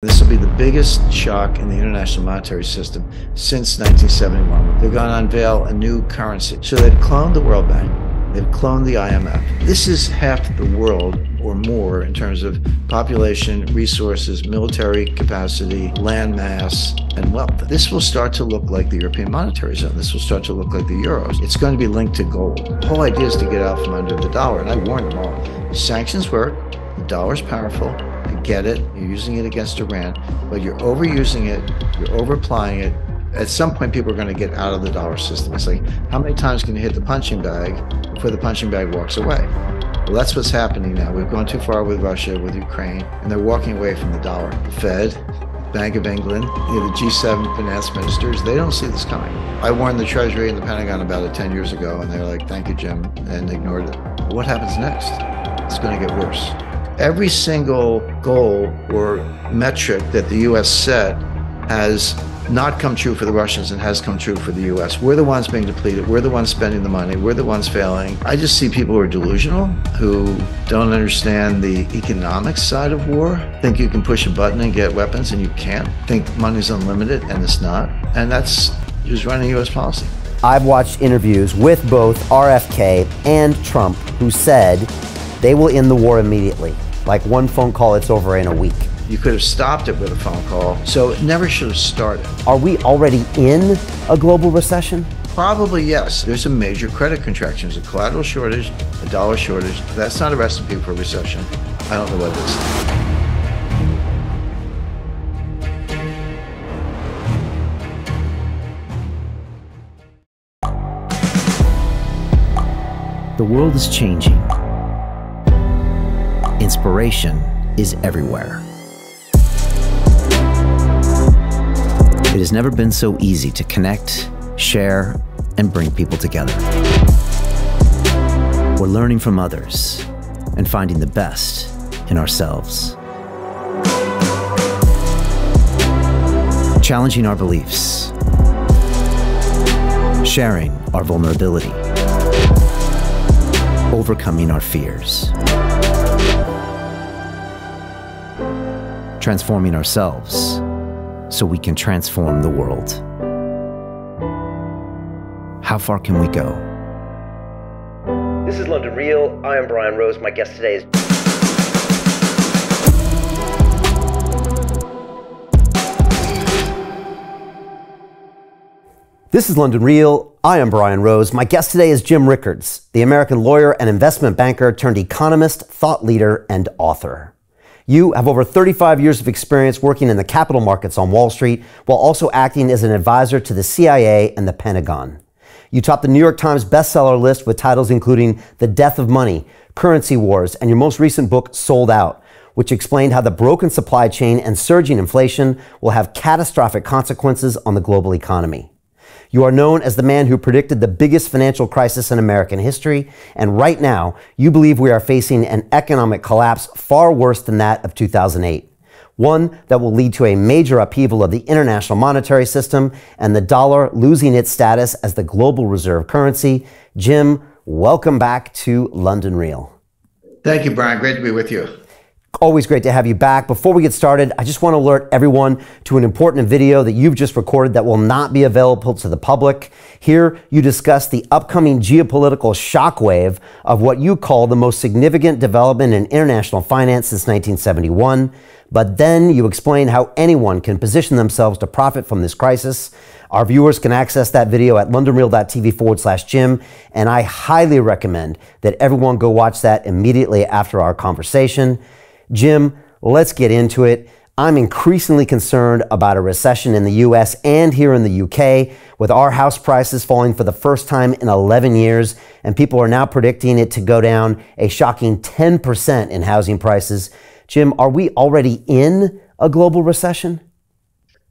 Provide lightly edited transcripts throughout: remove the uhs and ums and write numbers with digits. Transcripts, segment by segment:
This will be the biggest shock in the international monetary system since 1971. They're going to unveil a new currency. So they've cloned the World Bank. They've cloned the IMF. This is half the world or more in terms of population, resources, military capacity, land mass, and wealth. This will start to look like the European monetary zone. This will start to look like the euros. It's going to be linked to gold. The whole idea is to get out from under the dollar. And I warned them all. Sanctions work. The dollar's powerful. I get it. You're using it against Iran, but you're overusing it. You're overapplying it. At some point, people are going to get out of the dollar system. It's like, how many times can you hit the punching bag before the punching bag walks away? Well, that's what's happening now. We've gone too far with Russia, with Ukraine, and they're walking away from the dollar. The Fed, Bank of England, the G7 finance ministers, they don't see this coming. I warned the Treasury and the Pentagon about it 10 years ago, and they were like, thank you, Jim, and ignored it. But what happens next? It's going to get worse. Every single goal or metric that the U.S. set has not come true for the Russians and has come true for the U.S. We're the ones being depleted. We're the ones spending the money. We're the ones failing. I just see people who are delusional, who don't understand the economic side of war, think you can push a button and get weapons, and you can't. Think money's unlimited, and it's not. And that's who's running U.S. policy. I've watched interviews with both RFK and Trump who said they will end the war immediately. Like one phone call, it's over in a week. You could have stopped it with a phone call, so it never should have started. Are we already in a global recession? Probably yes. There's a major credit contraction. There's a collateral shortage, a dollar shortage. That's not a recipe for a recession. I don't know what it is. The world is changing. Inspiration is everywhere. It has never been so easy to connect, share, and bring people together. We're learning from others and finding the best in ourselves. Challenging our beliefs, sharing our vulnerability, overcoming our fears, transforming ourselves so we can transform the world. How far can we go? This is London Real. I am Brian Rose. My guest today is... This is London Real. I am Brian Rose. My guest today is Jim Rickards, the American lawyer and investment banker turned economist, thought leader, and author. You have over 35 years of experience working in the capital markets on Wall Street while also acting as an advisor to the CIA and the Pentagon. You topped the New York Times bestseller list with titles including The Death of Money, Currency Wars, and your most recent book, Sold Out, which explained how the broken supply chain and surging inflation will have catastrophic consequences on the global economy. You are known as the man who predicted the biggest financial crisis in American history, and right now, you believe we are facing an economic collapse far worse than that of 2008. One that will lead to a major upheaval of the international monetary system and the dollar losing its status as the global reserve currency. Jim, welcome back to London Real. Thank you, Brian. Great to be with you. Always great to have you back. Before we get started, I just want to alert everyone to an important video that you've just recorded that will not be available to the public. Here, you discuss the upcoming geopolitical shockwave of what you call the most significant development in international finance since 1971. But then you explain how anyone can position themselves to profit from this crisis. Our viewers can access that video at londonreal.tv/Jim, and I highly recommend that everyone go watch that immediately after our conversation. Jim, let's get into it. I'm increasingly concerned about a recession in the US and here in the UK, with our house prices falling for the first time in 11 years, and people are now predicting it to go down a shocking 10% in housing prices. Jim, are we already in a global recession?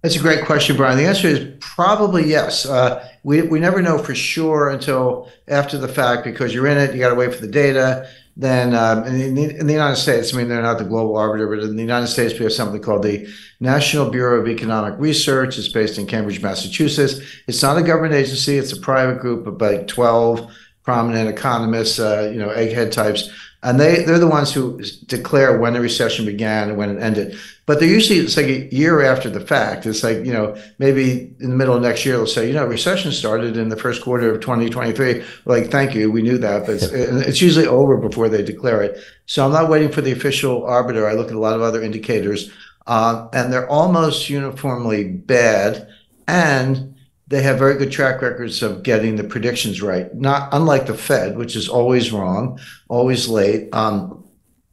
That's a great question, Brian. The answer is probably yes. We never know for sure until after the fact, because you're in it, you got to wait for the data. Then in the United States, I mean, they're not the global arbiter, but in the United States, we have something called the National Bureau of Economic Research. It's based in Cambridge, Massachusetts. It's not a government agency. It's a private group of like 12 prominent economists, egghead types And they're the ones who declare when the recession began and when it ended. But they're usually, it's like a year after the fact. It's like, maybe in the middle of next year, they'll say, recession started in the first quarter of 2023. Like, thank you, we knew that, but it's usually over before they declare it. So I'm not waiting for the official arbiter. I look at a lot of other indicators, and they're almost uniformly bad. And they have very good track records of getting the predictions right. Not unlike the Fed, which is always wrong, always late.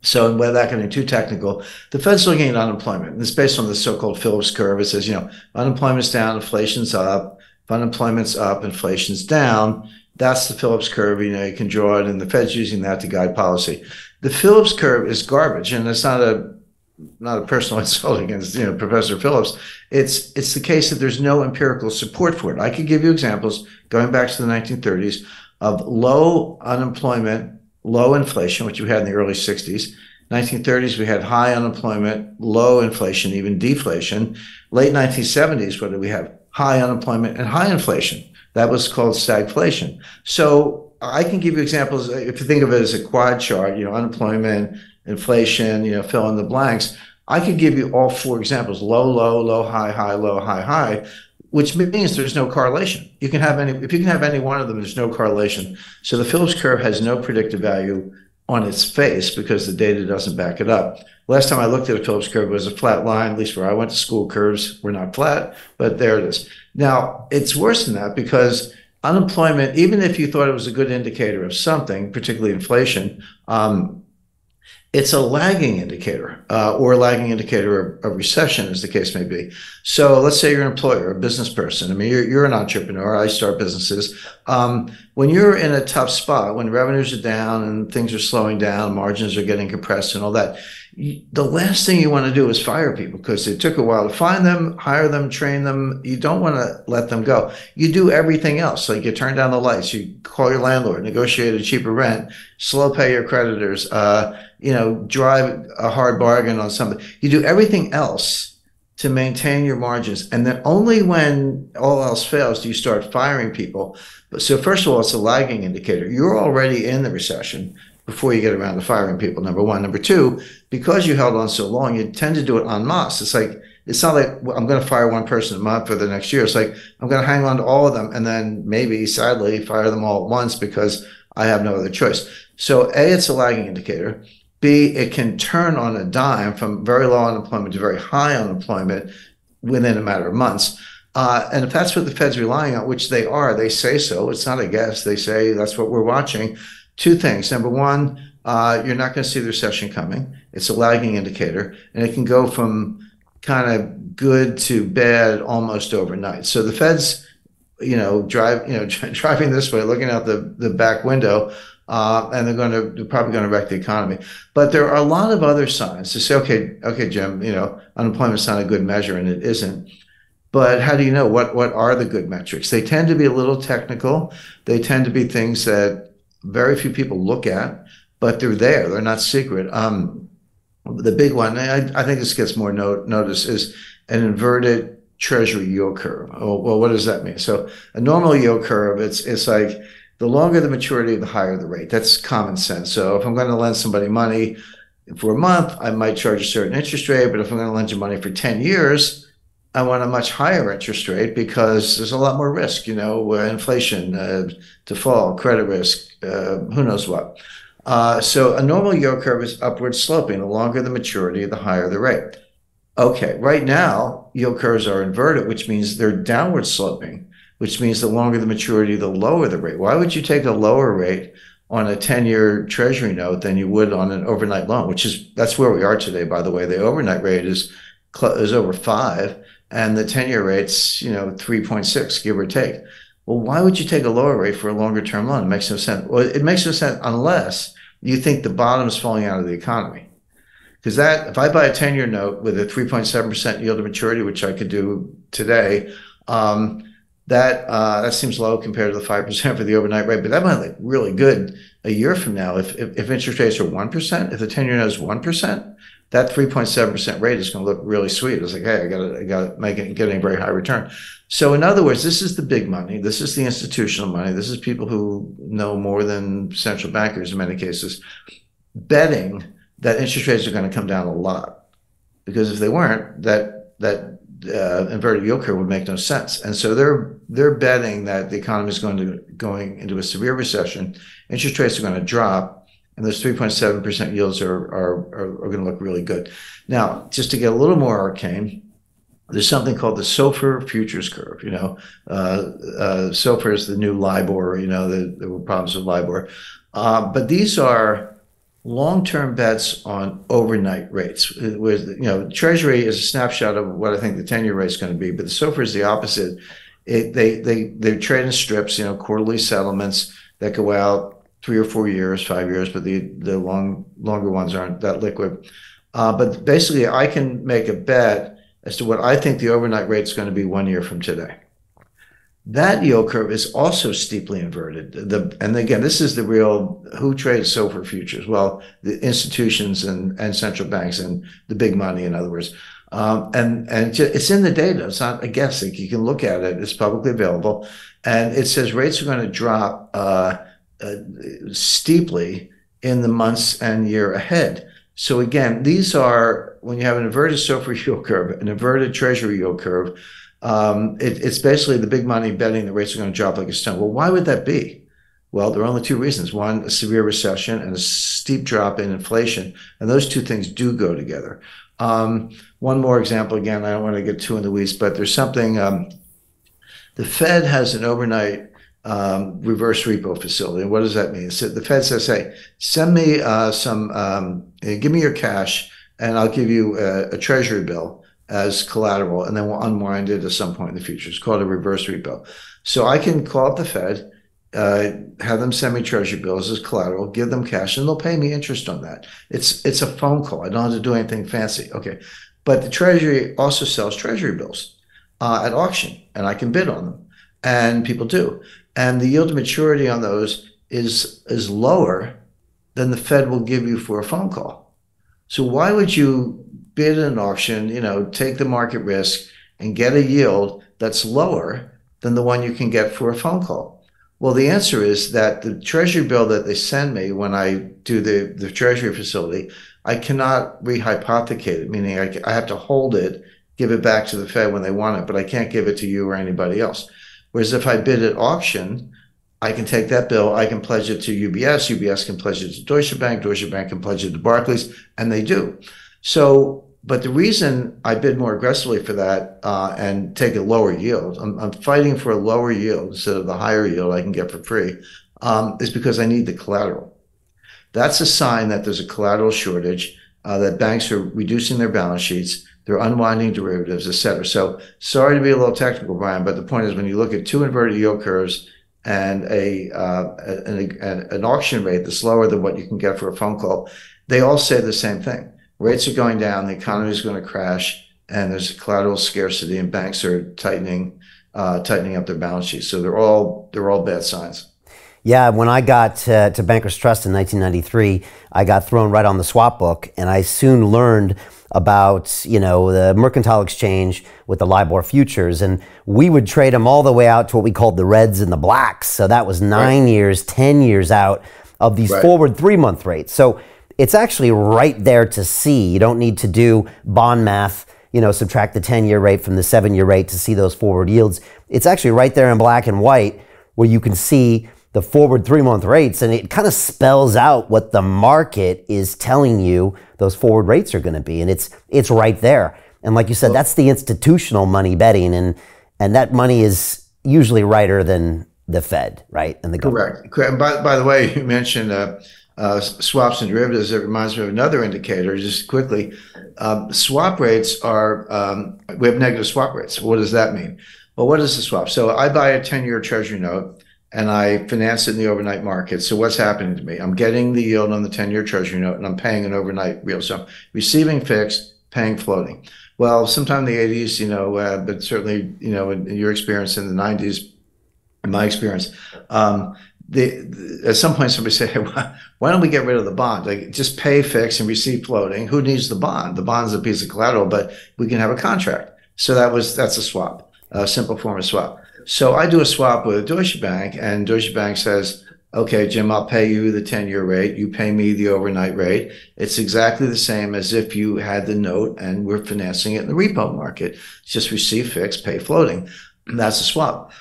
So without getting too technical, the Fed's looking at unemployment. And it's based on the so-called Phillips curve. It says, unemployment's down, inflation's up. If unemployment's up, inflation's down. That's the Phillips curve. You can draw it, and the Fed's using that to guide policy. The Phillips curve is garbage, and it's not a personal insult against Professor Phillips. It's the case that there's no empirical support for it. I could give you examples going back to the 1930s of low unemployment, low inflation, which we had in the early 60s. 1930s, we had high unemployment, low inflation, even deflation. Late 1970s, what did we have? High unemployment and high inflation. That was called stagflation. So I can give you examples. If you think of it as a quad chart, unemployment, inflation, fill in the blanks. I could give you all four examples: low, low, low, high, high, low, high, high, which means there's no correlation. If you can have any one of them, there's no correlation. So the Phillips curve has no predictive value on its face because the data doesn't back it up. Last time I looked at a Phillips curve, it was a flat line. At least where I went to school, curves were not flat, but there it is. Now, it's worse than that because unemployment, even if you thought it was a good indicator of something, particularly inflation, it's a lagging indicator or a lagging indicator of recession, as the case may be. So let's say you're an employer, a business person. I mean, you're an entrepreneur. I start businesses. When you're in a tough spot, when revenues are down and things are slowing down, margins are getting compressed and all that, the last thing you want to do is fire people because it took a while to find them, hire them, train them. You don't want to let them go. You do everything else. Like you turn down the lights, you call your landlord, negotiate a cheaper rent, slow pay your creditors, drive a hard bargain on something. You do everything else to maintain your margins. And then only when all else fails do you start firing people. So first of all, it's a lagging indicator. You're already in the recession before you get around to firing people, number one. Number two, because you held on so long, you tend to do it en masse. It's not like I'm going to fire one person a month for the next year. It's like I'm going to hang on to all of them and then maybe, sadly, fire them all at once because I have no other choice. So A, it's a lagging indicator. B, it can turn on a dime from very low unemployment to very high unemployment within a matter of months. And if that's what the Fed's relying on, which they are, they say so. It's not a guess. They say that's what we're watching. Two things. Number one, you're not going to see the recession coming. It's a lagging indicator, and it can go from kind of good to bad almost overnight. So the Fed's, driving this way, looking out the back window, and they're probably going to wreck the economy. But there are a lot of other signs to say, okay, Jim, unemployment's not a good measure, and it isn't. But how do you know what are the good metrics? They tend to be a little technical. They tend to be things that very few people look at, but they're there. They're not secret. The big one, I think this gets more notice, is an inverted Treasury yield curve. Oh, well, what does that mean? So a normal yield curve, it's like the longer the maturity, the higher the rate. That's common sense. So if I'm going to lend somebody money for a month, I might charge a certain interest rate. But if I'm going to lend you money for 10 years, I want a much higher interest rate because there's a lot more risk, inflation, default, credit risk, who knows what. So a normal yield curve is upward sloping. The longer the maturity, the higher the rate. Okay, right now, yield curves are inverted, which means they're downward sloping, which means the longer the maturity, the lower the rate. Why would you take a lower rate on a 10-year Treasury note than you would on an overnight loan, that's where we are today, by the way. The overnight rate is over 5. And the 10-year rate's, 3.6, give or take. Well, why would you take a lower rate for a longer term loan? It makes no sense. Well, it makes no sense unless you think the bottom is falling out of the economy. Because if I buy a 10-year note with a 3.7% yield to maturity, which I could do today, that seems low compared to the 5% for the overnight rate. But that might look really good a year from now. If interest rates are 1%, if the 10-year note is 1%, that 3.7% rate is going to look really sweet. It's like, hey, I got to getting a very high return. So in other words, this is the big money. This is the institutional money. This is people who know more than central bankers in many cases. betting that interest rates are going to come down a lot, because if they weren't, that inverted yield curve would make no sense. And so they're betting that the economy is going into a severe recession, interest rates are going to drop, and those 3.7% yields are going to look really good. Now, just to get a little more arcane, there's something called the SOFR futures curve. SOFR is the new LIBOR. There were problems with LIBOR, but these are long-term bets on overnight rates. Treasury is a snapshot of what I think the 10-year rate is going to be, but the SOFR is the opposite. They trade in strips, quarterly settlements that go out 3 or 4 years, 5 years, but the longer ones aren't that liquid. But basically, I can make a bet as to what I think the overnight rate is going to be 1 year from today. That yield curve is also steeply inverted. And again, this is the real, who trades SOFR futures? Well, the institutions and central banks and the big money, in other words. And it's in the data. It's not a guessing. You can look at it. It's publicly available. And it says rates are going to drop steeply in the months and year ahead. So again, these are, when you have an inverted SOFR yield curve, an inverted Treasury yield curve, it's basically the big money betting the rates are going to drop like a stone. Well, why would that be? Well, there are only two reasons. One, a severe recession, and a steep drop in inflation. And those two things do go together. One more example, again, I don't want to get too in the weeds, but there's something, the Fed has an overnight reverse repo facility. And what does that mean? So the Fed says, hey, send me give me your cash, and I'll give you a Treasury bill as collateral, and then we'll unwind it at some point in the future. It's called a reverse repo. So I can call up the Fed, have them send me Treasury bills as collateral, give them cash, and they'll pay me interest on that. It's a phone call. I don't have to do anything fancy. Okay. But the Treasury also sells Treasury bills at auction, and I can bid on them, and people do. And the yield to maturity on those is lower than the Fed will give you for a phone call. So why would you bid an auction, take the market risk and get a yield that's lower than the one you can get for a phone call? Well, the answer is that the Treasury bill that they send me when I do the Treasury facility, I cannot rehypothecate it, meaning I have to hold it, give it back to the Fed when they want it, but I can't give it to you or anybody else. Whereas if I bid at auction, I can take that bill, I can pledge it to UBS, UBS can pledge it to Deutsche Bank can pledge it to Barclays, and they do. So, but the reason I bid more aggressively for that and take a lower yield, I'm fighting for a lower yield instead of the higher yield I can get for free, is because I need the collateral. That's a sign that there's a collateral shortage, that banks are reducing their balance sheets, they're unwinding derivatives, et cetera. So sorry to be a little technical, Brian, but the point is when you look at two inverted yield curves and an auction rate that's lower than what you can get for a phone call, they all say the same thing. Rates are going down, the economy is going to crash, and there's collateral scarcity, and banks are tightening up their balance sheets. So they're all bad signs. Yeah, when I got to Bankers Trust in 1993, I got thrown right on the swap book, and I soon learned about, the mercantile exchange with the LIBOR futures, and we would trade them all the way out to what we called the reds and the blacks. So that was 9 years, 10 years out of these forward 3-month rates. So it's actually right there to see. You don't need to do bond math, subtract the 10-year rate from the 7-year rate to see those forward yields. It's actually right there in black and white where you can see the forward 3-month rates, and it kind of spells out what the market is telling you those forward rates are going to be, and it's right there. And like you said, that's the institutional money betting, and that money is usually righter than the Fed, right? And the government. Correct. By the way, you mentioned swaps and derivatives. It reminds me of another indicator. Just quickly, swap rates are we have negative swap rates. What does that mean? Well, what is the swap? So I buy a 10-year Treasury note, and I finance it in the overnight market. So what's happening to me? I'm getting the yield on the 10-year Treasury note, and I'm paying an overnight yield. So I'm receiving fixed, paying floating. Well, sometime in the 80s, but certainly, in your experience in the 90s, in my experience, at some point somebody said, hey, why don't we get rid of the bond? Like, just pay fixed and receive floating. Who needs the bond? The bond's a piece of collateral, but we can have a contract. So that's a swap, a simple form of swap. So I do a swap with Deutsche Bank, and Deutsche Bank says, okay, Jim, I'll pay you the 10-year rate. You pay me the overnight rate. It's exactly the same as if you had the note and we're financing it in the repo market. It's just receive fixed, pay floating. That's a swap.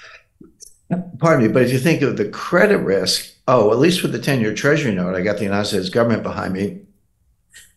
Pardon me, but if you think of the credit risk, oh, at least with the 10-year Treasury note, I got the United States government behind me.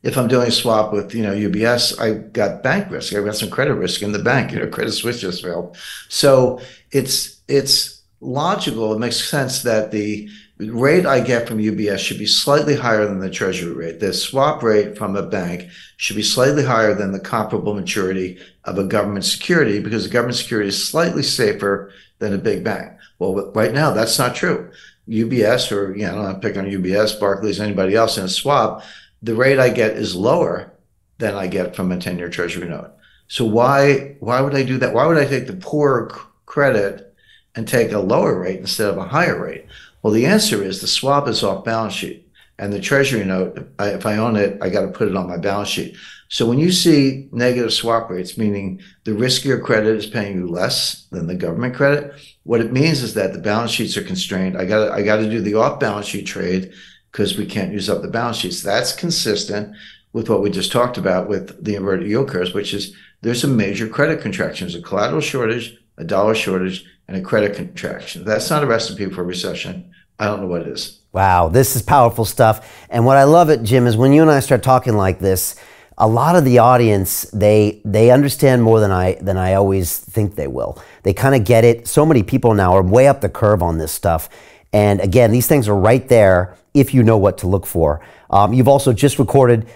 If I'm doing a swap with, UBS, I got bank risk. I got some credit risk in the bank. Credit Suisse just failed. So it's logical. It makes sense that the rate I get from UBS should be slightly higher than the Treasury rate. The swap rate from a bank should be slightly higher than the comparable maturity of a government security, because the government security is slightly safer than a big bank. Well, right now, that's not true. UBS, or, I don't want to pick on UBS, Barclays, anybody else in a swap, the rate I get is lower than I get from a 10-year Treasury note. So why would I do that? Why would I take the poorer credit and take a lower rate instead of a higher rate? Well, the answer is the swap is off balance sheet, and the Treasury note, if I own it, I got to put it on my balance sheet. So when you see negative swap rates, meaning the riskier credit is paying you less than the government credit, what it means is that the balance sheets are constrained. I got to do the off balance sheet trade because we can't use up the balance sheets. That's consistent with what we just talked about with the inverted yield curves, which is there's a major credit contraction. There's a collateral shortage, a dollar shortage, and a credit contraction. That's not a recipe for a recession. I don't know what it is. Wow, this is powerful stuff. And what I love it, Jim, is when you and I start talking like this, a lot of the audience, they understand more than I always think they will. They kind of get it. So many people now are way up the curve on this stuff. And again, these things are right there if you know what to look for. You've also just recorded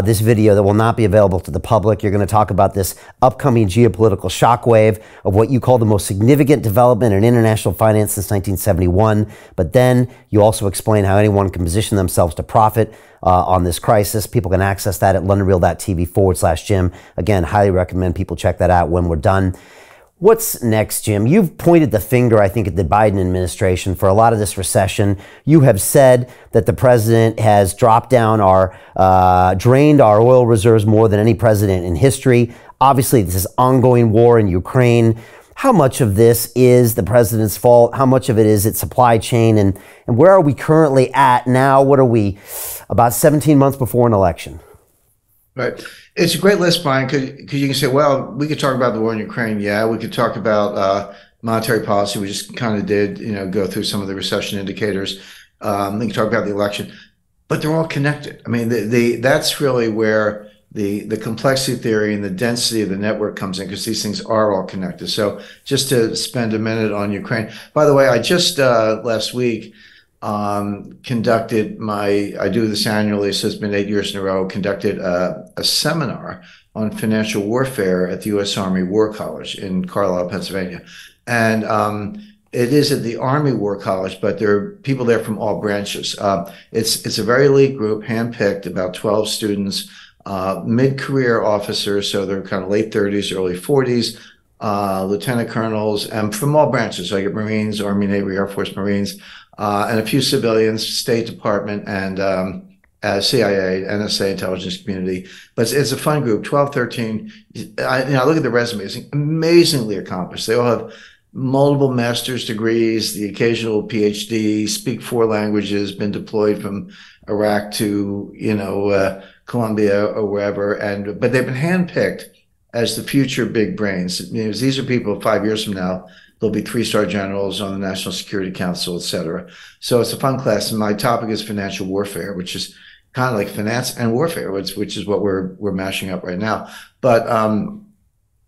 this video that will not be available to the public. You're going to talk about this upcoming geopolitical shockwave of what you call the most significant development in international finance since 1971. But then you also explain how anyone can position themselves to profit on this crisis. People can access that at londonreal.tv/Jim. Again, highly recommend people check that out when we're done. What's next, Jim? You've pointed the finger, I think, at the Biden administration for a lot of this recession. You have said that the president has dropped down drained our oil reserves more than any president in history. Obviously, this is ongoing war in Ukraine. How much of this is the president's fault? How much of it is its supply chain? And where are we currently at now? What are we, about 17 months before an election? Right. It's a great list, Brian, because you can say, well, we could talk about the war in Ukraine. Yeah, we could talk about monetary policy. We just kind of did, go through some of the recession indicators. We can talk about the election, but they're all connected. I mean, that's really where the complexity theory and the density of the network comes in, because these things are all connected. So just to spend a minute on Ukraine. By the way, I just last week conducted I do this annually, so it's been 8 years in a row, conducted a seminar on financial warfare at the U.S. Army War College in Carlisle, Pennsylvania. And it is at the Army War College, but there are people there from all branches. It's a very elite group, handpicked, about 12 students, mid-career officers, so they're kind of late 30s, early 40s, lieutenant colonels, and from all branches. So I get Marines, Army, Navy, Air Force, Marines, and a few civilians, State Department, and CIA, NSA, intelligence community. But it's a fun group, 12, 13. I look at the resumes, amazingly accomplished. They all have multiple master's degrees, the occasional PhD, speak 4 languages, been deployed from Iraq to, Colombia or wherever. But they've been handpicked as the future big brains. These are people 5 years from now, there'll be 3-star generals on the National Security Council, et cetera. So it's a fun class. And my topic is financial warfare, which is kind of like finance and warfare, which is what we're mashing up right now. But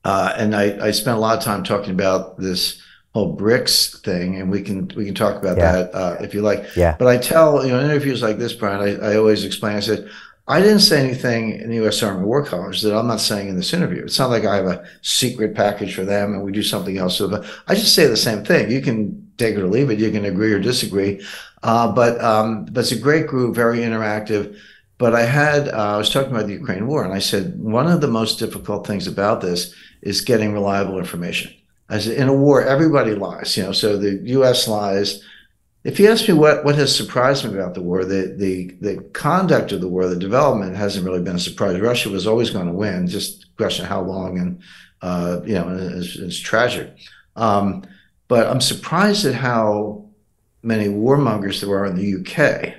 and I spent a lot of time talking about this whole BRICS thing, and we can talk about that if you like. Yeah. But I tell in interviews like this, Brian, I always explain. I said, I didn't say anything in the U.S. Army War College that I'm not saying in this interview. It's not like I have a secret package for them and we do something else. So I just say the same thing. You can take it or leave it. You can agree or disagree. But it's a great group, very interactive. But I was talking about the Ukraine war, and I said, one of the most difficult things about this is getting reliable information. I said, in a war, everybody lies, so the U.S. lies. If you ask me what has surprised me about the war, the conduct of the war, the development hasn't really been a surprise. Russia was always going to win, just a question of how long, and it's tragic. But I'm surprised at how many warmongers there are in the UK.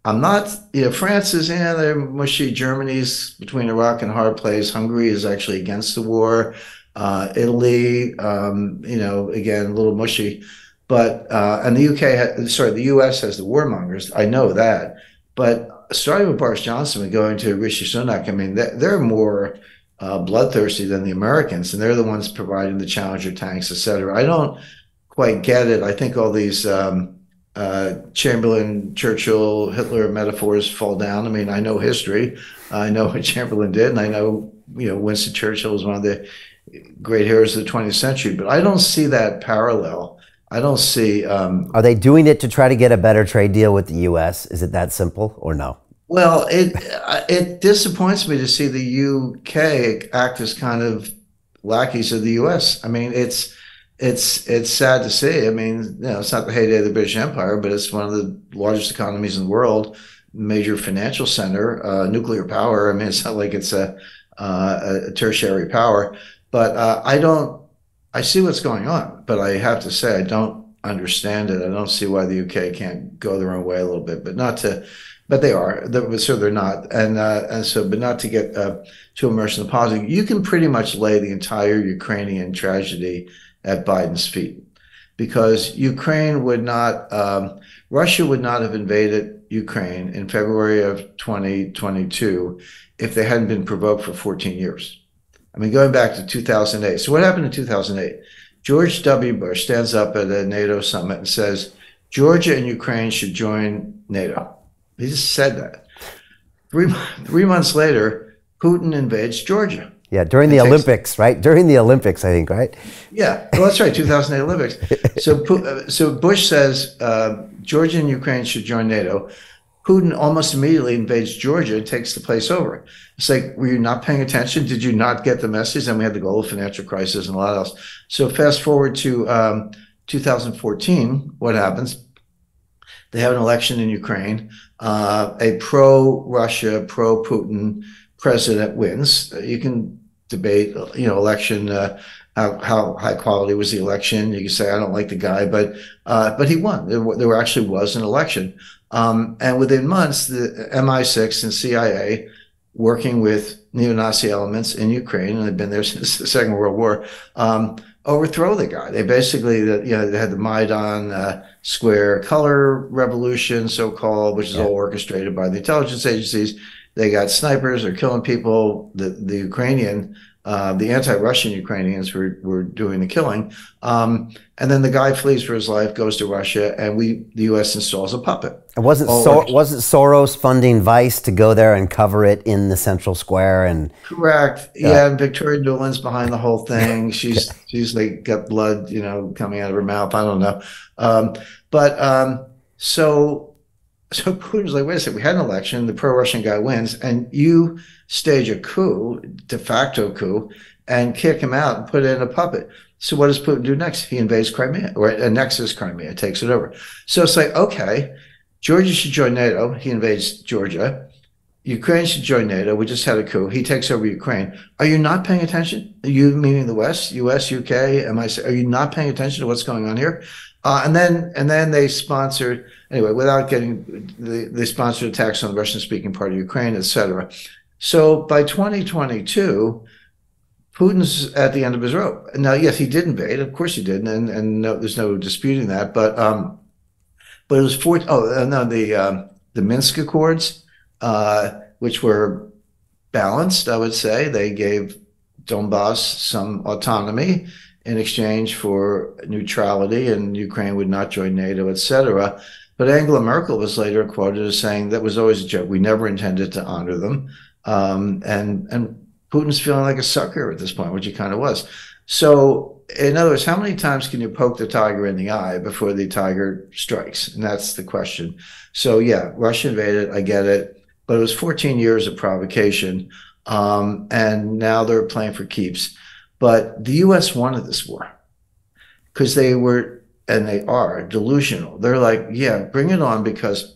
I'm not, France is in, they're mushy. Germany's between a rock and a hard place. Hungary is actually against the war. Italy, again, a little mushy. But, and the the US has the warmongers. I know that. But starting with Boris Johnson and going to Rishi Sunak, I mean, they're more bloodthirsty than the Americans, and they're the ones providing the Challenger tanks, et cetera. I don't quite get it. I think all these Chamberlain, Churchill, Hitler metaphors fall down. I mean, I know history. I know what Chamberlain did, and I know, Winston Churchill was one of the great heroes of the 20th century, but I don't see that parallel. I don't see. Are they doing it to try to get a better trade deal with the U.S.? Is it that simple or no? Well, it disappoints me to see the UK act as kind of lackeys of the U.S. I mean, it's sad to see. I mean, it's not the heyday of the British Empire, but it's one of the largest economies in the world, major financial center, nuclear power. I mean, it's not like it's a tertiary power, but I see what's going on, but I have to say, I don't understand it. I don't see why the UK can't go their own way a little bit, but they are, so they're not. But not to get too immersed in the politics. You can pretty much lay the entire Ukrainian tragedy at Biden's feet, because Russia would not have invaded Ukraine in February of 2022 if they hadn't been provoked for 14 years. I mean, going back to 2008. So what happened in 2008? George W. Bush stands up at a NATO summit and says, Georgia and Ukraine should join NATO. He just said that. Three months later, Putin invades Georgia. Yeah, during the Olympics, right? During the Olympics, I think, right? Yeah, well, that's right, 2008 Olympics. So Bush says Georgia and Ukraine should join NATO. Putin almost immediately invades Georgia and takes the place over. It's like, were you not paying attention? Did you not get the message? And we had the global financial crisis and a lot else. So fast forward to 2014, what happens? They have an election in Ukraine. A pro-Russia, pro-Putin president wins. You can debate, election, how high quality was the election. You can say, I don't like the guy, but he won. There actually was an election. And within months, the MI6 and CIA, working with neo-Nazi elements in Ukraine, and they've been there since the Second World War, overthrow the guy. They basically, they had the Maidan Square color revolution, so-called, which is all orchestrated by the intelligence agencies. They got snipers, they're killing people. The Ukrainian, the anti-Russian Ukrainians were doing the killing. And then the guy flees for his life, goes to Russia, and the U.S. installs a puppet. And wasn't Soros funding Vice to go there and cover it in the central square? And correct. Yeah, and Victoria Nuland's behind the whole thing. She's like got blood, coming out of her mouth. I don't know. So Putin's like, wait a second, we had an election, the pro-Russian guy wins, and you stage a coup, de facto coup, and kick him out and put in a puppet. So what does Putin do next? He invades Crimea, or annexes Crimea, takes it over. So it's like, okay, Georgia should join NATO. He invades Georgia. Ukraine should join NATO. We just had a coup. He takes over Ukraine. Are you not paying attention? You, meaning the West, US, UK, are you not paying attention to what's going on here? And then they sponsored, anyway, without getting, they sponsored attacks on the Russian-speaking part of Ukraine, et cetera. So by 2022, Putin's at the end of his rope. Now, yes, he did invade. Of course he did, and no, there's no disputing that. But it was the Minsk Accords, which were balanced, I would say. They gave Donbass some autonomy in exchange for neutrality, and Ukraine would not join NATO, et cetera. But Angela Merkel was later quoted as saying that was always a joke. We never intended to honor them. And Putin's feeling like a sucker at this point, which he kind of was. So in other words, how many times can you poke the tiger in the eye before the tiger strikes? And that's the question. So yeah, Russia invaded, I get it, but it was 14 years of provocation. And now they're playing for keeps. But the U.S. wanted this war because they were, and they are, delusional. They're like, yeah, bring it on, because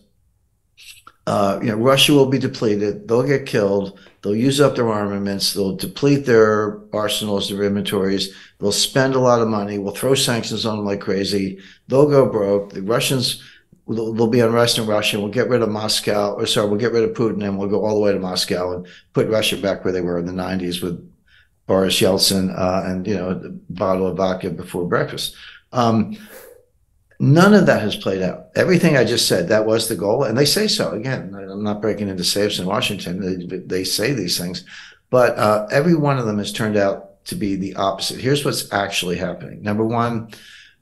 Russia will be depleted. They'll get killed. They'll use up their armaments. They'll deplete their arsenals, their inventories. They'll spend a lot of money. We'll throw sanctions on them like crazy. They'll go broke. The Russians, there'll be unrest in Russia. We'll get rid of Moscow, or sorry, we'll get rid of Putin, and we'll go all the way to Moscow and put Russia back where they were in the 90s with Boris Yeltsin and a bottle of vodka before breakfast. None of that has played out. Everything I just said, that was the goal. And they say so. Again, I'm not breaking into safes in Washington. They say these things. But every one of them has turned out to be the opposite. Here's what's actually happening. Number one,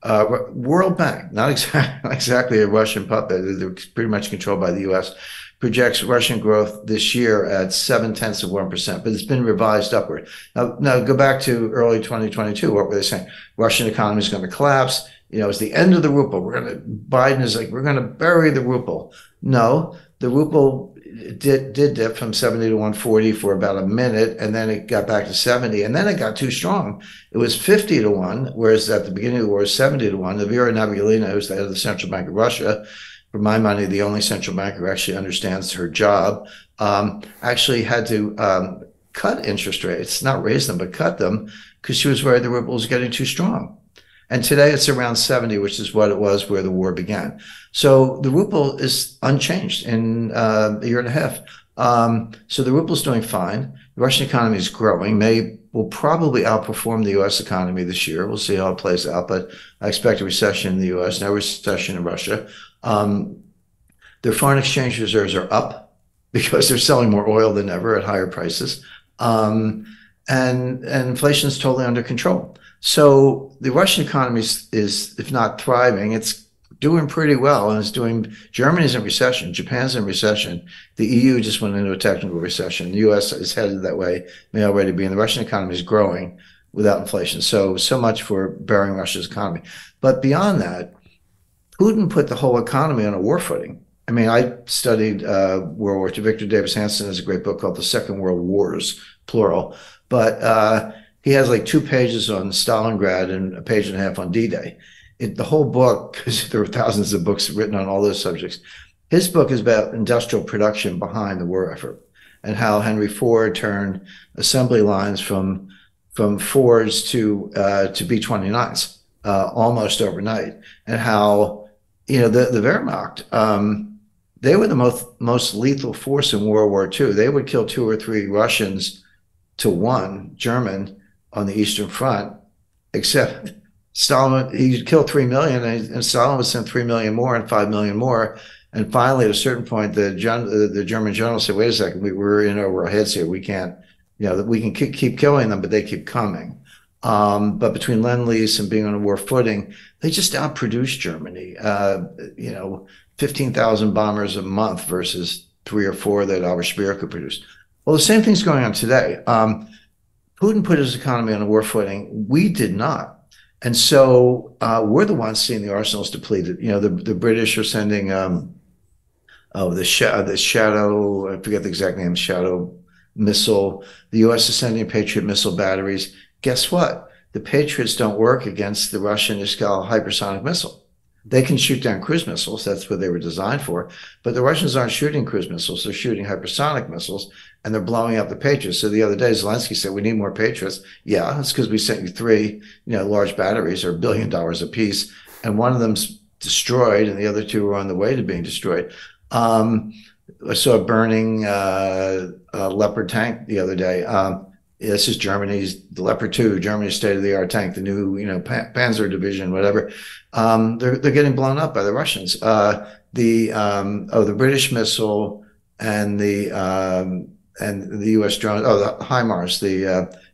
World Bank, not exactly a Russian puppet. They're pretty much controlled by the U.S., projects Russian growth this year at 0.7%, but it's been revised upward. Now go back to early 2022. What were they saying? Russian economy is going to collapse. It's the end of the ruble. Biden is like, we're going to bury the ruble. No, the ruble did dip from 70 to 140 for about a minute, and then it got back to 70, and then it got too strong. It was 50 to 1, whereas at the beginning of the war, it was 70 to 1. Vera Nabiullina, who's the head of the Central Bank of Russia, for my money, the only central banker who actually understands her job, actually had to cut interest rates, not raise them, but cut them, because she was worried the ruble was getting too strong. And today it's around 70, which is what it was where the war began. So the ruble is unchanged in a year and a half. So the ruble is doing fine. The Russian economy is growing. Will probably outperform the U.S. economy this year. We'll see how it plays out, but I expect a recession in the U.S., no recession in Russia. Their foreign exchange reserves are up because they're selling more oil than ever at higher prices. And inflation is totally under control. So the Russian economy is, if not thriving, it's doing pretty well, and Germany's in recession, Japan's in recession, the EU just went into a technical recession, the US is headed that way, may already be, and the Russian economy is growing without inflation. So much for burying Russia's economy. But beyond that, Putin put the whole economy on a war footing. I mean, I studied World War II. Victor Davis Hanson has a great book called The Second World Wars, plural. But he has like 2 pages on Stalingrad and a page and a half on D-Day. The whole book, because there are thousands of books written on all those subjects, his book is about industrial production behind the war effort and how Henry Ford turned assembly lines from Fords to B-29s almost overnight, and how the Wehrmacht, they were the most lethal force in World War II. They would kill 2 or 3 Russians to 1 German on the Eastern Front, except Stalin, he killed 3 million, and Stalin would send 3 million more and 5 million more. And finally, at a certain point, the German general said, wait a second, we're in over our heads here. We can't, we can keep killing them, but they keep coming. But between Lend-Lease and being on a war footing, they just outproduced Germany. 15,000 bombers a month versus 3 or 4 that Albert Speer could produce. Well, the same thing's going on today. Putin put his economy on a war footing. We did not. And so we're the ones seeing the arsenals depleted. The British are sending the Shadow, I forget the exact name, Shadow missile. The U.S. is sending Patriot missile batteries. Guess what? The Patriots don't work against the Russian Iskal hypersonic missile. They can shoot down cruise missiles. That's what they were designed for. But the Russians aren't shooting cruise missiles. They're shooting hypersonic missiles, and they're blowing up the Patriots. So the other day, Zelensky said, we need more Patriots. Yeah, it's because we sent you 3, large batteries, or $1 billion a piece, and one of them's destroyed, and the other 2 are on the way to being destroyed. I saw a burning Leopard tank the other day. This is the Leopard 2, Germany's state-of-the-art tank, the new, Panzer division, whatever. They're getting blown up by the Russians. The British missile and the U.S. drone, the HIMARS,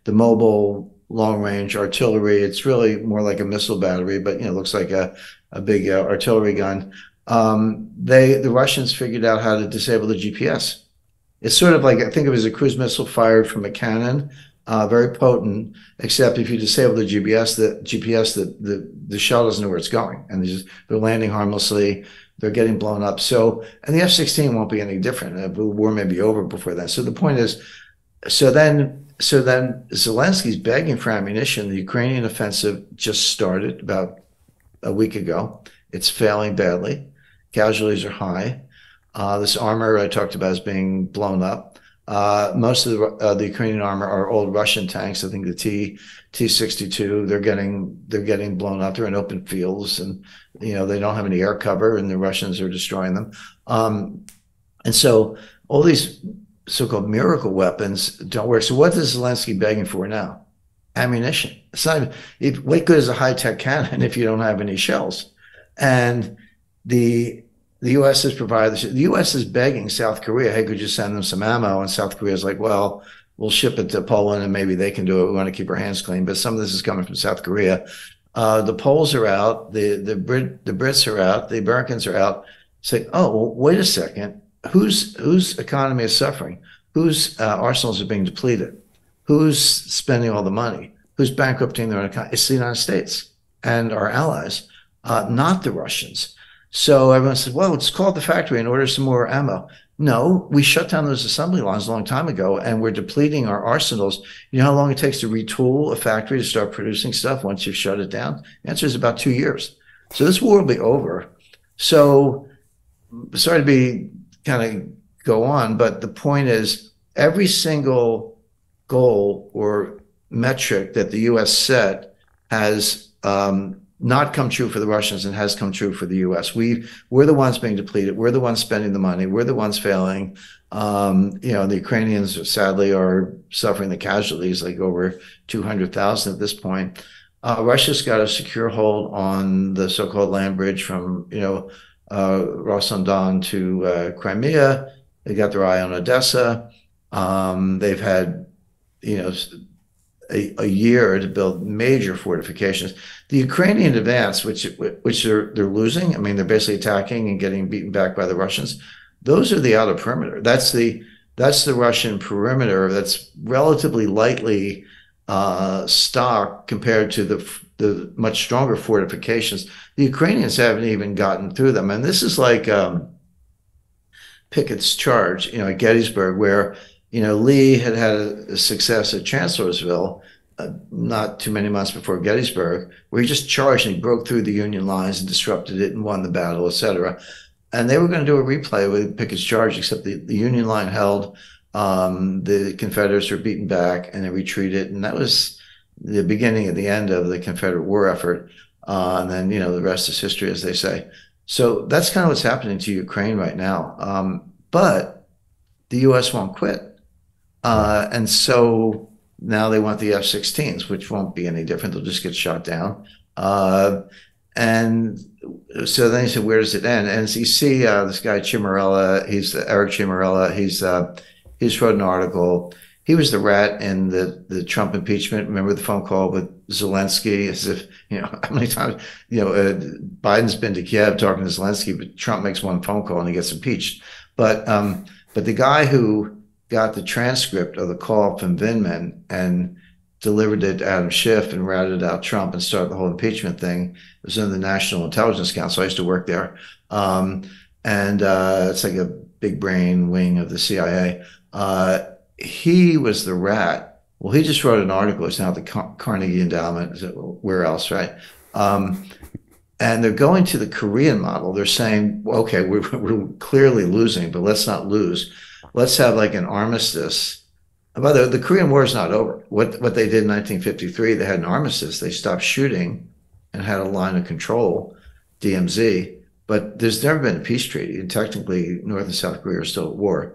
the mobile long-range artillery. It's really more like a missile battery, but it looks like a big artillery gun. The Russians figured out how to disable the GPS. It's sort of like, I think of it as a cruise missile fired from a cannon, very potent, except if you disable the GPS, the shell doesn't know where it's going, and they're landing harmlessly. They're getting blown up. So, and the F-16 won't be any different. The war may be over before that. So the point is, so then Zelensky's begging for ammunition. The Ukrainian offensive just started about a week ago. It's failing badly. Casualties are high. This armor I talked about is being blown up. Most of the Ukrainian armor are old Russian tanks. I think the T-62. They're getting blown up. They're in open fields, and they don't have any air cover, and the Russians are destroying them. And so all these so-called miracle weapons don't work. So what is Zelensky begging for now? Ammunition. It's not even, what good is a high-tech cannon if you don't have any shells? And the U.S. has provided this. The U.S. is begging South Korea, hey, could you send them some ammo? And South Korea is like, well, we'll ship it to Poland and maybe they can do it. We want to keep our hands clean. But some of this is coming from South Korea. The Poles are out. The Brits are out. The Americans are out. Say, oh, well, wait a second. Whose economy is suffering? Whose arsenals are being depleted? Who's spending all the money? Who's bankrupting their own economy? It's the United States and our allies, not the Russians. So everyone says, well, it's called the factory and order some more ammo. No, we shut down those assembly lines a long time ago, and we're depleting our arsenals. You know how long it takes to retool a factory to start producing stuff once you've shut it down? The answer is about 2 years. So this war will be over. So sorry to be kind of go on, but the point is every single goal or metric that the U.S. set has not come true for the Russians and has come true for the U.S. We're the ones being depleted. We're the ones spending the money. We're the ones failing. The Ukrainians sadly are suffering the casualties, like over 200,000 at this point. Russia's got a secure hold on the so-called land bridge from Rostov-on-Don to Crimea. They got their eye on Odessa. They've had a year to build major fortifications. The Ukrainian advance, which they're losing, I mean, they're basically attacking and getting beaten back by the Russians. Those are the outer perimeter. That's the Russian perimeter that's relatively lightly stocked compared to the much stronger fortifications. The Ukrainians haven't even gotten through them. And this is like Pickett's charge, at Gettysburg, where Lee had a success at Chancellorsville not too many months before Gettysburg, where he just charged and he broke through the Union lines and disrupted it and won the battle, etc. And they were going to do a replay with Pickett's charge, except the Union line held, the Confederates were beaten back and they retreated. And that was the beginning of the end of the Confederate war effort. And then, the rest is history, as they say. So that's kind of what's happening to Ukraine right now. But the U.S. won't quit. And so now they want the F-16s, which won't be any different. They'll just get shot down. And so then he said, where does it end? And as you see, this guy Cimarella, Eric Cimarella, he's wrote an article. He was the rat in the Trump impeachment. Remember the phone call with Zelensky, as if, how many times, Biden's been to Kiev talking to Zelensky, but Trump makes one phone call and he gets impeached. But the guy who got the transcript of the call from Vindman and delivered it to Adam Schiff and routed out Trump and started the whole impeachment thing. It was in the National Intelligence Council. I used to work there. It's like a big brain wing of the CIA. He was the rat. Well, he just wrote an article. It's now at the Carnegie Endowment. Where else, right? And they're going to the Korean model. They're saying, okay, we're clearly losing, but let's not lose. Let's have like an armistice. By the way, the Korean War is not over. What they did in 1953, they had an armistice. They stopped shooting and had a line of control, DMZ. But there's never been a peace treaty. And technically, North and South Korea are still at war.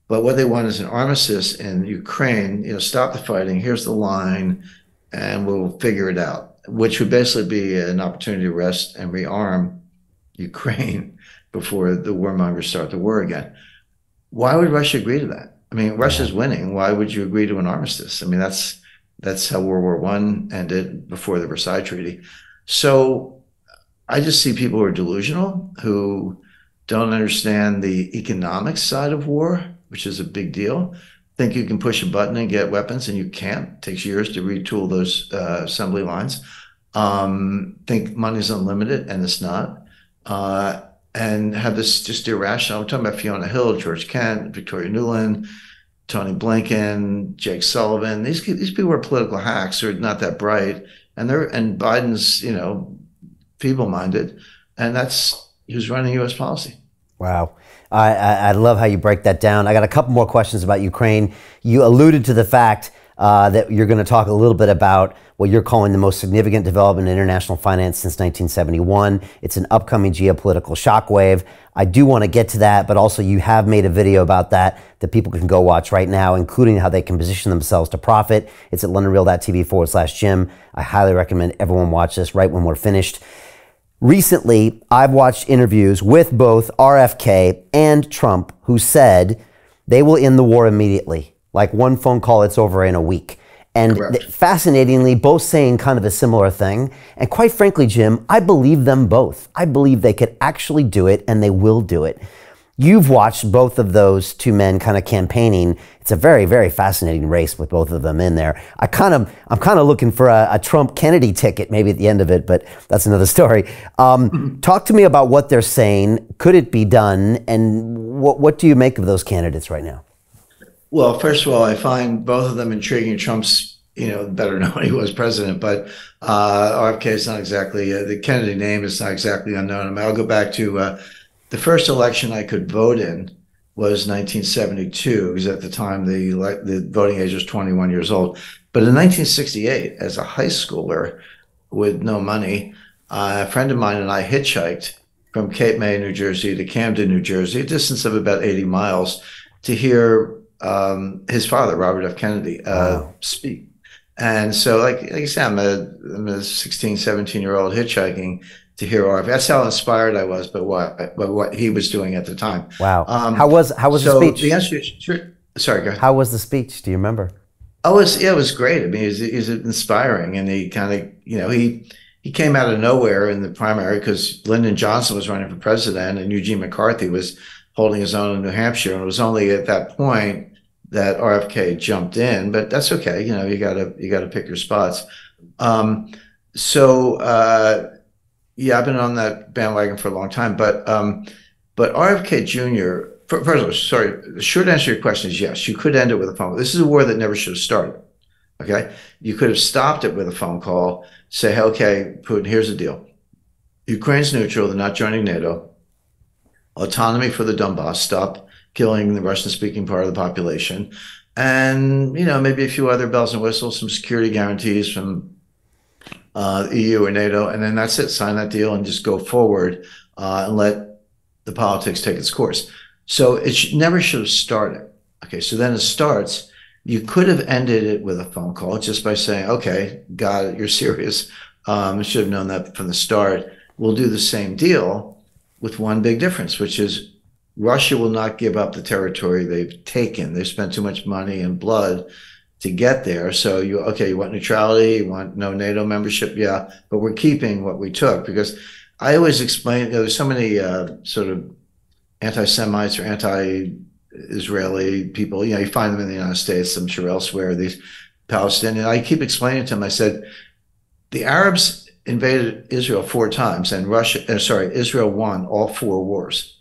But what they want is an armistice in Ukraine, stop the fighting, here's the line, and we'll figure it out, which would basically be an opportunity to rest and rearm Ukraine before the warmongers start the war again. Why would Russia agree to that? I mean, Russia's winning. Why would you agree to an armistice? I mean, that's how World War I ended before the Versailles Treaty. So I just see people who are delusional, who don't understand the economic side of war, which is a big deal. Think you can push a button and get weapons, and you can't. It takes years to retool those assembly lines. Think money's unlimited, and it's not. And have this just irrational. I'm talking about Fiona Hill, George Kent, Victoria Nuland, Tony Blinken, Jake Sullivan. These people are political hacks. They're not that bright, and Biden's feeble-minded, and that's who's running U.S. policy. Wow. I love how you break that down. I got a couple more questions about Ukraine. You alluded to the fact that you're going to talk a little bit about what you're calling the most significant development in international finance since 1971. It's an upcoming geopolitical shockwave. I do want to get to that, but also you have made a video about that people can go watch right now, including how they can position themselves to profit. It's at londonreal.tv/Jim. I highly recommend everyone watch this right when we're finished. Recently, I've watched interviews with both RFK and Trump who said they will end the war immediately. Like one phone call, it's over in a week. And fascinatingly, both saying kind of a similar thing. And quite frankly, Jim, I believe them both. I believe they could actually do it, and they will do it. You've watched both of those two men kind of campaigning. It's a very, very fascinating race with both of them in there. I'm kind of looking for a Trump-Kennedy ticket maybe at the end of it, but that's another story. Talk to me about what they're saying. Could it be done? And what do you make of those candidates right now? Well, first of all, I find both of them intriguing. Trump's, better known he was president, but RFK is not exactly, the Kennedy name is not exactly unknown. I mean, I'll go back to the first election I could vote in was 1972, because at the time the voting age was 21 years old. But in 1968, as a high schooler with no money, a friend of mine and I hitchhiked from Cape May, New Jersey to Camden, New Jersey, a distance of about 80 miles, to hear his father, Robert F. Kennedy, speak. And so, like I said, I'm a 16, 17-year-old hitchhiking to hear RFK. That's how inspired I was by what he was doing at the time. Wow. How was the speech? The answer is, sure. Sorry, go ahead. How was the speech? Do you remember? It was great. I mean, he's inspiring, and he kind of, he came out of nowhere in the primary because Lyndon Johnson was running for president and Eugene McCarthy was holding his own in New Hampshire. And it was only at that point that RFK jumped in, but that's okay. You gotta pick your spots. Yeah, I've been on that bandwagon for a long time, but RFK Jr. First of all, sorry, the short answer to your question is yes. You could end it with a phone call. This is a war that never should have started. Okay, you could have stopped it with a phone call. Say, hey, okay, Putin, here's the deal. Ukraine's neutral. They're not joining NATO. Autonomy for the Donbass. Stop killing the Russian-speaking part of the population, and maybe a few other bells and whistles, some security guarantees from EU or NATO, and then that's it. Sign that deal and just go forward and let the politics take its course. So it never should have started. Okay, so then it starts. You could have ended it with a phone call just by saying, okay, got it, you're serious. I should have known that from the start. We'll do the same deal with one big difference, which is Russia will not give up the territory they've taken. They've spent too much money and blood to get there. So you want neutrality, you want no NATO membership, yeah, but we're keeping what we took. Because I always explain, there's so many sort of anti-Semites or anti-Israeli people, you find them in the United States, I'm sure elsewhere, these Palestinians. I keep explaining to them, I said, the Arabs invaded Israel 4 times and Israel won all 4 wars.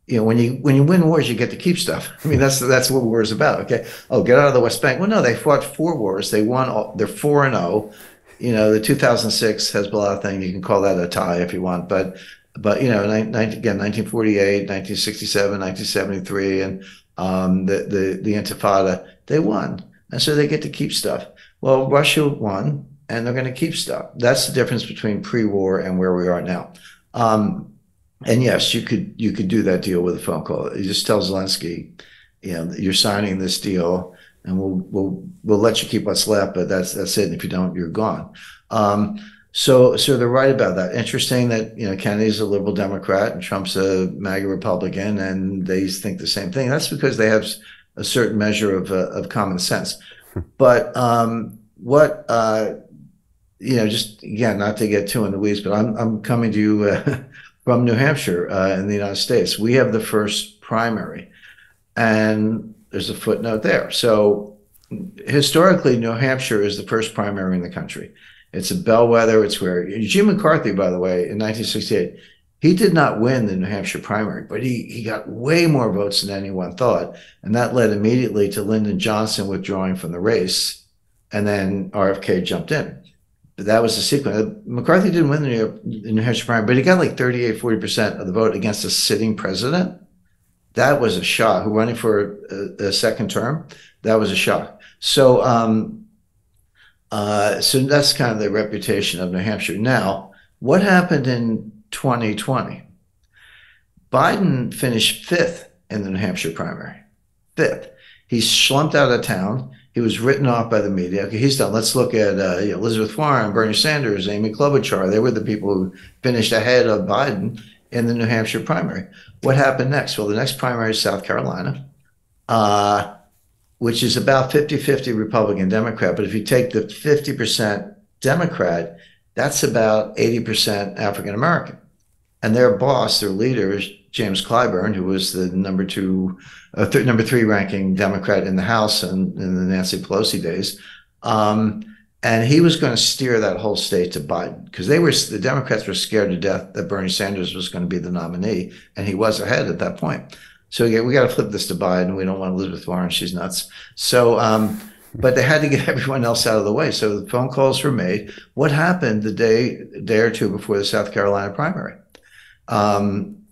When you win wars, you get to keep stuff. I mean, that's what war is about. Okay. Oh, get out of the West Bank. Well, no, they fought 4 wars. They won. They're 4-0. The 2006 Hezbollah thing, you can call that a tie if you want. But 1948, 1967, 1973, and the Intifada, they won, and so they get to keep stuff. Well, Russia won, and they're going to keep stuff. That's the difference between pre-war and where we are now. And yes, you could do that deal with a phone call. You just tell Zelensky, you're signing this deal, and we'll let you keep what's left, but that's it. And if you don't, you're gone. So they're right about that. Interesting that Kennedy's a liberal Democrat and Trump's a MAGA Republican, and they think the same thing. That's because they have a certain measure of common sense. But just again, not to get too in the weeds, but I'm coming to you. From New Hampshire in the United States. We have the first primary, and there's a footnote there. So historically, New Hampshire is the first primary in the country. It's a bellwether. It's where Eugene McCarthy, by the way, in 1968, he did not win the New Hampshire primary, but he got way more votes than anyone thought. And that led immediately to Lyndon Johnson withdrawing from the race, and then RFK jumped in. But that was the sequence. McCarthy didn't win the New Hampshire primary, but he got like 38-40% of the vote against a sitting president. That was a shock. Who running for a second term? That was a shock. So, so that's kind of the reputation of New Hampshire. Now, what happened in 2020? Biden finished 5th in the New Hampshire primary. 5th. He slumped out of town. He was written off by the media. Okay, he's done. Let's look at Elizabeth Warren, Bernie Sanders, Amy Klobuchar. They were the people who finished ahead of Biden in the New Hampshire primary. What happened next? Well, the next primary is South Carolina, which is about 50-50 Republican-Democrat. But if you take the 50% Democrat, that's about 80% African-American. And their boss, their leader, is James Clyburn, who was the number 3 ranking Democrat in the House in the Nancy Pelosi days. And he was going to steer that whole state to Biden because the Democrats were scared to death that Bernie Sanders was going to be the nominee, and he was ahead at that point. So we got to flip this to Biden. We don't want Elizabeth Warren; she's nuts. So, but they had to get everyone else out of the way. So the phone calls were made. What happened the day or two before the South Carolina primary?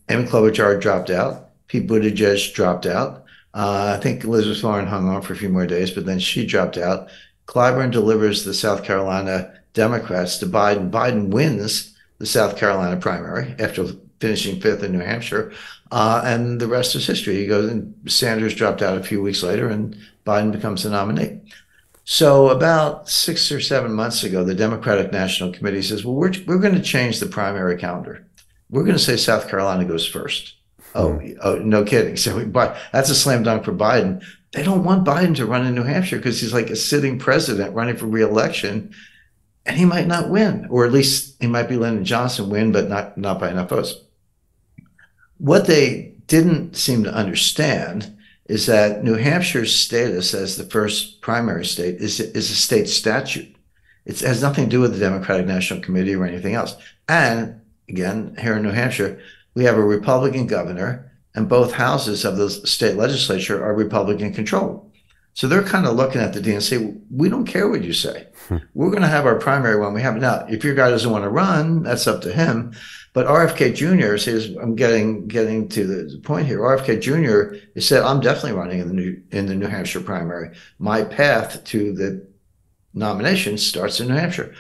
Amy Klobuchar dropped out. Pete Buttigieg dropped out. I think Elizabeth Warren hung on for a few more days, but then she dropped out. Clyburn delivers the South Carolina Democrats to Biden. Biden wins the South Carolina primary after finishing 5th in New Hampshire. And the rest is history. He goes, and Sanders dropped out a few weeks later, and Biden becomes the nominee. So about 6 or 7 months ago, the Democratic National Committee says, well, we're going to change the primary calendar. We're going to say South Carolina goes first. Oh, no kidding. So that's a slam dunk for Biden. They don't want Biden to run in New Hampshire because he's like a sitting president running for re-election, and he might not win, or at least he might be Lyndon Johnson win, but not by enough votes. What they didn't seem to understand is that New Hampshire's status as the first primary state is a state statute. It has nothing to do with the Democratic National Committee or anything else. And again, here in New Hampshire, we have a Republican governor, and both houses of the state legislature are Republican controlled. So they're kind of looking at the DNC. We don't care what you say. We're going to have our primary when we have it. Now, if your guy doesn't want to run, that's up to him. But RFK Jr. says, I'm getting to the point here. RFK Jr. has said, I'm definitely running in the New Hampshire primary. My path to the nomination starts in New Hampshire.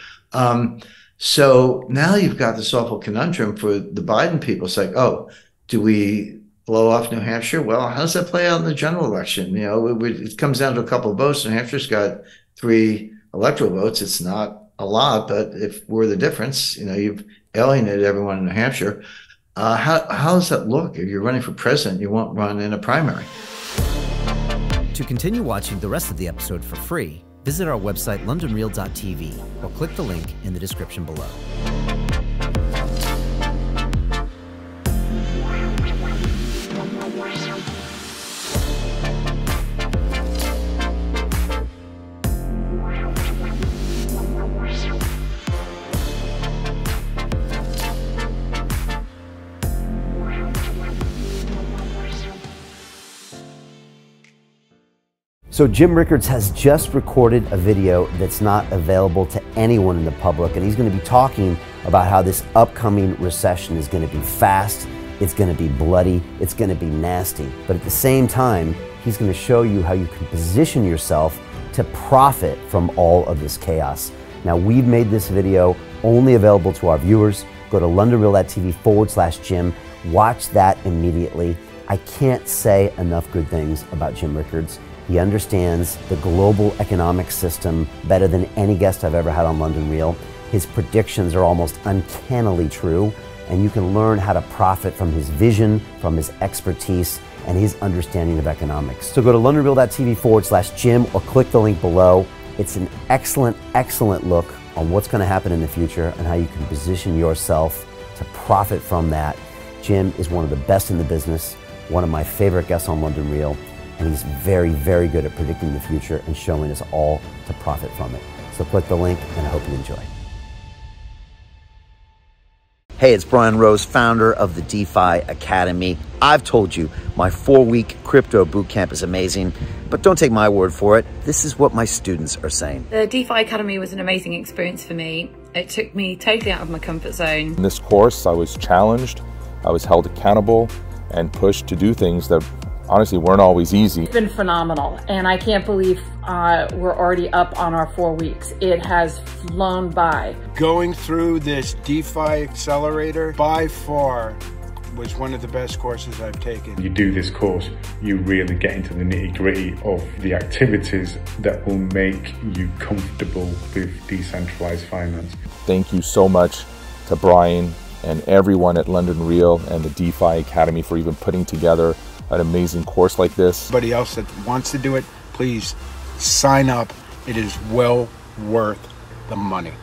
So now you've got this awful conundrum for the Biden people. It's like, oh, do we blow off New Hampshire? Well, how does that play out in the general election? You know, it comes down to a couple of votes. New Hampshire's got 3 electoral votes. It's not a lot, but if we're the difference, you know, you've alienated everyone in New Hampshire. How does that look? If you're running for president, you won't run in a primary. To continue watching the rest of the episode for free, visit our website, londonreal.tv, or click the link in the description below. So Jim Rickards has just recorded a video that's not available to anyone in the public, and he's going to be talking about how this upcoming recession is going to be fast, it's going to be bloody, it's going to be nasty. But at the same time, he's going to show you how you can position yourself to profit from all of this chaos. Now, we've made this video only available to our viewers. Go to londonreal.tv/Jim. Watch that immediately. I can't say enough good things about Jim Rickards. He understands the global economic system better than any guest I've ever had on London Real. His predictions are almost uncannily true, and you can learn how to profit from his vision, from his expertise, and his understanding of economics. So go to londonreal.tv/Jim or click the link below. It's an excellent, excellent look on what's going to happen in the future and how you can position yourself to profit from that. Jim is one of the best in the business, one of my favorite guests on London Real, and he's very, very good at predicting the future and showing us all to profit from it. So click the link, and I hope you enjoy. Hey, it's Brian Rose, founder of the DeFi Academy. I've told you my 4-week crypto bootcamp is amazing, but don't take my word for it. This is what my students are saying. The DeFi Academy was an amazing experience for me. It took me totally out of my comfort zone. In this course, I was challenged, I was held accountable, and pushed to do things that honestly weren't always easy. It's been phenomenal, and I can't believe we're already up on our 4 weeks. It has flown by. Going through this DeFi accelerator by far was one of the best courses I've taken. You do this course, you really get into the nitty-gritty of the activities that will make you comfortable with decentralized finance. Thank you so much to Brian and everyone at London Real and the DeFi Academy for even putting together an amazing course like this. Anybody else that wants to do it, please sign up. It is well worth the money.